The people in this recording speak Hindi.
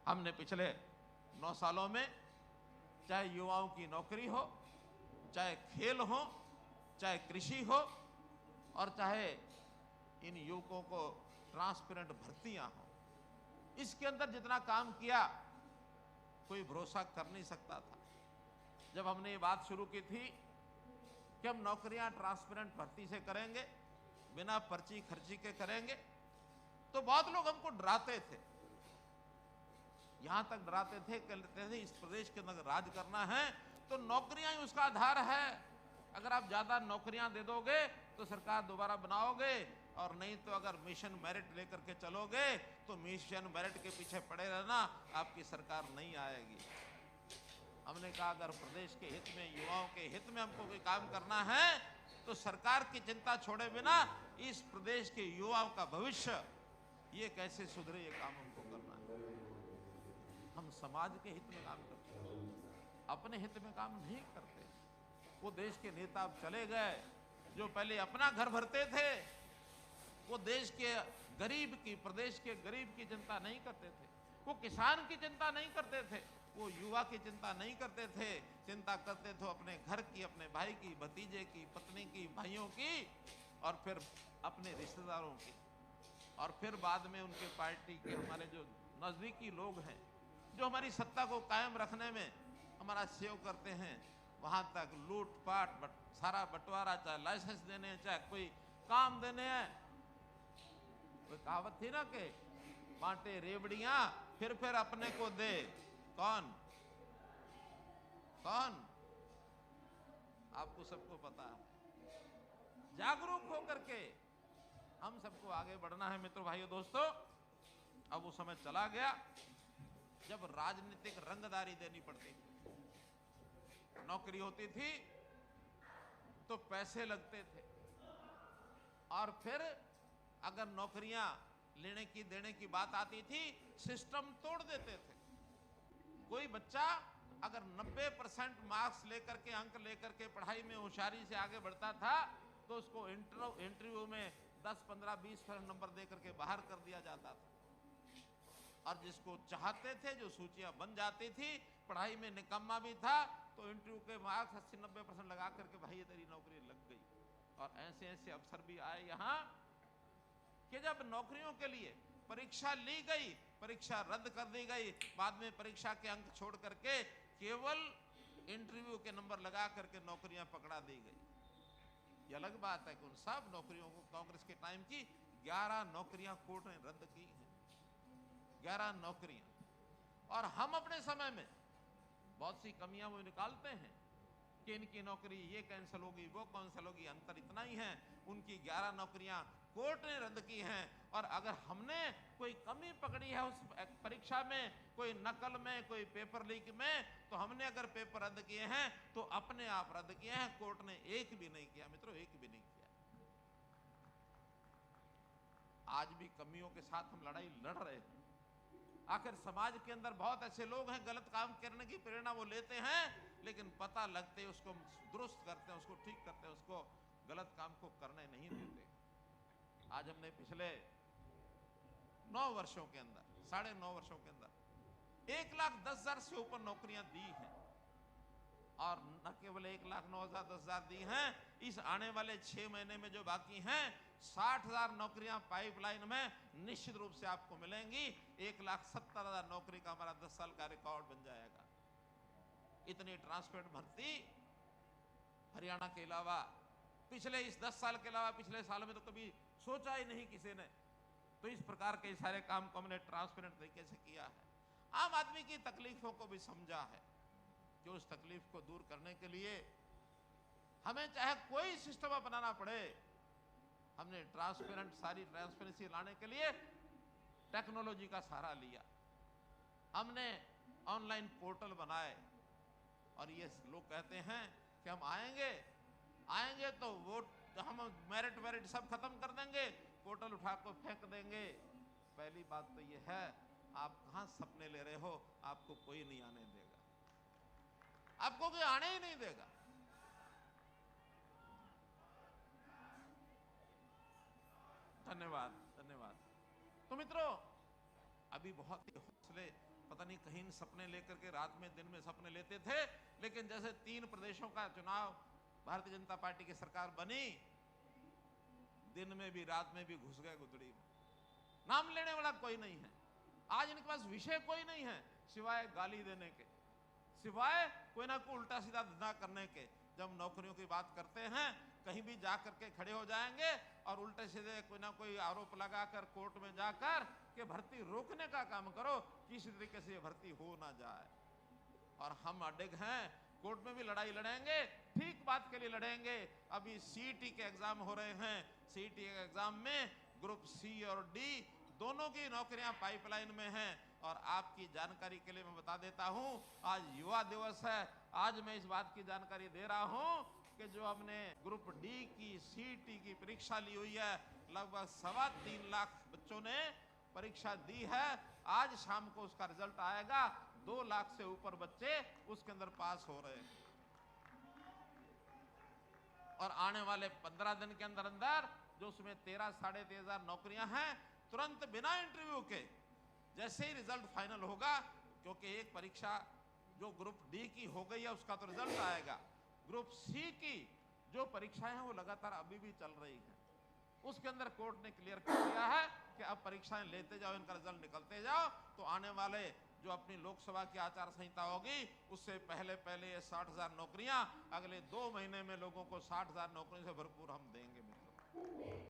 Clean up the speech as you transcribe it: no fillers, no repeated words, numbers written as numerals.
हमने पिछले 9 सालों में चाहे युवाओं की नौकरी हो, चाहे खेल हो, चाहे कृषि हो, और चाहे इन युवकों को ट्रांसपेरेंट भर्तियां हो, इसके अंदर जितना काम किया कोई भरोसा कर नहीं सकता था। जब हमने ये बात शुरू की थी कि हम नौकरियां ट्रांसपेरेंट भर्ती से करेंगे, बिना पर्ची खर्ची के करेंगे, तो बहुत लोग हमको डराते थे। यहां तक डराते थे, कहते थे इस प्रदेश के अंदर राज करना है तो नौकरियां ही उसका आधार है। अगर आप ज्यादा नौकरियां दे दोगे तो सरकार दोबारा बनाओगे, और नहीं तो अगर मिशन मेरिट लेकर के चलोगे तो मिशन मेरिट के पीछे पड़े रहना, आपकी सरकार नहीं आएगी। हमने कहा अगर प्रदेश के हित में, युवाओं के हित में हमको कोई काम करना है तो सरकार की चिंता छोड़े बिना इस प्रदेश के युवाओं का भविष्य ये कैसे सुधरे, ये काम हमको करना है। हम समाज के हित में काम करते हैं, अपने हित में काम नहीं करते। वो देश के नेता अब चले गए जो पहले अपना घर भरते थे, वो देश के गरीब की, प्रदेश के गरीब की चिंता नहीं करते थे, वो किसान की चिंता नहीं करते थे, वो युवा की चिंता नहीं करते थे। चिंता करते थे अपने घर की, अपने भाई की, भतीजे की, पत्नी की, भाइयों की, और फिर अपने रिश्तेदारों की, और फिर बाद में उनके पार्टी के हमारे जो नजदीकी लोग हैं जो हमारी सत्ता को कायम रखने में हमारा सहयोग करते हैं। वहां तक लूटपाट, सारा बंटवारा, चाहे लाइसेंस देने हैं, चाहे कोई काम देने हैं। कोई कहावत थी ना कि बांटे रेवड़ियां फिर अपने को दे। कौन कौन? आपको सबको पता है। जागरूक होकर के हम सबको आगे बढ़ना है मित्रों, भाइयों, दोस्तों। अब वो समय चला गया जब राजनीतिक रंगदारी देनी पड़ती थी। नौकरी होती थी तो पैसे लगते थे, और फिर अगर नौकरियां लेने की देने की बात आती थी सिस्टम तोड़ देते थे। कोई बच्चा अगर 90% मार्क्स लेकर के, अंक लेकर के पढ़ाई में होशियारी से आगे बढ़ता था तो उसको इंटरव्यू में 10, 15, 20 नंबर देकर के बाहर कर दिया जाता था। और जिसको चाहते थे, जो सूचियां बन जाती थी, पढ़ाई में निकम्मा भी था, तो इंटरव्यू के मार्क्स 80-90% लगा करके भाई ये तेरी नौकरी लग गई। और ऐसे ऐसे अफसर भी आए यहाँ कि जब नौकरियों के लिए परीक्षा ली गई, परीक्षा रद्द कर दी गई, बाद में परीक्षा के अंक छोड़ करके केवल इंटरव्यू के नंबर लगा करके नौकरियां पकड़ा दी गई। ये अलग बात है कि उन सब नौकरियों को, कांग्रेस के टाइम की 11 नौकरियां कोर्ट ने रद्द की हैं, 11 नौकरियां। और हम अपने समय में बहुत सी कमियां वो निकालते हैं कि इनकी नौकरी ये कैंसिल होगी, वो कैंसिल होगी। अंतर इतना ही है, उनकी 11 नौकरियां कोर्ट ने रद्द की हैं। और अगर हमने कोई कमी पकड़ी है उस परीक्षा में, कोई नकल में, कोई पेपर लीक में, तो हमने अगर पेपर रद्द किए हैं तो अपने आप रद्द किए हैं, कोर्ट ने एक भी नहीं किया मित्रों, एक भी नहीं किया। आज भी कमियों के साथ हम लड़ाई लड़ रहे हैं। आखिर समाज के अंदर बहुत ऐसे लोग हैं, गलत काम करने की प्रेरणा वो लेते हैं, लेकिन पता लगते उसको दुरुस्त करते हैं, उसको ठीक करते हैं, उसको गलत काम को करने नहीं देते। आज हमने पिछले 9 वर्षों के अंदर, 9.5 वर्षों के अंदर 1,10,000 से ऊपर नौकरियां दी हैं। और न केवल 1,09,000, 10,000 दी हैं, इस आने वाले 6 महीने में जो बाकी हैं 60,000 नौकरियां पाइपलाइन में निश्चित रूप से आपको मिलेंगी। 1,70,000 नौकरी का हमारा 10 साल का रिकॉर्ड बन जाएगा। इतनी ट्रांसपेरेंट भर्ती हरियाणा के अलावा, पिछले इस 10 साल के अलावा पिछले साल में तो कभी सोचा ही नहीं किसी ने। तो इस प्रकार के सारे काम को हमने ट्रांसपेरेंट तरीके से किया है। आम आदमी की तकलीफों को भी समझा है कि उस तकलीफ को दूर करने के लिए हमें चाहे कोई सिस्टम अपनाना पड़े, हमने सारी ट्रांसपेरेंसी लाने के लिए टेक्नोलॉजी का सहारा लिया। हमने ऑनलाइन पोर्टल बनाए, और ये लोग कहते हैं कि हम आएंगे तो वोट, हम मेरिट सब खत्म कर देंगे, पोर्टल उठा कर फेंक देंगे। पहली बात तो ये है, आप कहां सपने ले रहे हो, आपको कोई नहीं आने देगा, आपको कोई आने ही नहीं देगा। धन्यवाद, धन्यवाद। तो मित्रों, अभी बहुत ही हौसले पता नहीं कहीं सपने लेकर के रात में दिन में सपने लेते थे, लेकिन जैसे 3 प्रदेशों का चुनाव भारतीय जनता पार्टी की सरकार बनी, दिन में भी रात में भी घुस गए गुदड़ी में। नाम लेने वाला कोई नहीं है। आज इनके पास विषय कोई नहीं है सिवाय गाली देने के, सिवाय कोई ना कोई उल्टा सीधा धंधा करने के। जब नौकरियों की बात करते हैं, कहीं भी जा करके खड़े हो जाएंगे और उल्टे सीधे कोई ना कोई आरोप लगाकर कोर्ट में जाकर के भर्ती रोकने का काम करो, किसी तरीके से ये भर्ती हो ना जाए। और हम अडिग हैं, कोर्ट में भी लड़ाई लड़ेंगे, ठीक बात के लिए लड़ेंगे। अभी सीईटी के एग्जाम हो रहे हैं, सीईटी के एग्जाम में ग्रुप सी और डी दोनों की नौकरियां पाइपलाइन में हैं। और आपकी जानकारी के लिए मैं बता देता हूं, आज युवा दिवस है, आज मैं इस बात की जानकारी दे रहा हूं कि जो हमने ग्रुप डी की सीईटी की परीक्षा ली हुई है, लगभग 3.25 लाख बच्चों ने परीक्षा दी है। आज शाम को उसका रिजल्ट आएगा, 2 लाख से ऊपर बच्चे उसके अंदर पास हो रहे हैं। और आने वाले 15 दिन के अंदर अंदर जो उसमें 13,500 नौकरियां हैं, तुरंत बिना इंटरव्यू के जैसे ही रिजल्ट फाइनल होगा, क्योंकि एक परीक्षा जो ग्रुप डी की हो गई है उसका तो रिजल्ट आएगा, ग्रुप सी की जो परीक्षाएं हैं वो लगातार अभी भी चल रही हैं, उसके अंदर कोर्ट ने क्लियर कर दिया है कि अब परीक्षाएं लेते जाओ, इनका रिजल्ट निकलते जाओ, तो आने वाले जो अपनी लोकसभा की आचार संहिता होगी उससे पहले पहले ये 60,000 नौकरियां अगले 2 महीने में लोगों को 60,000 नौकरियों से भरपूर हम देंगे मित्रों।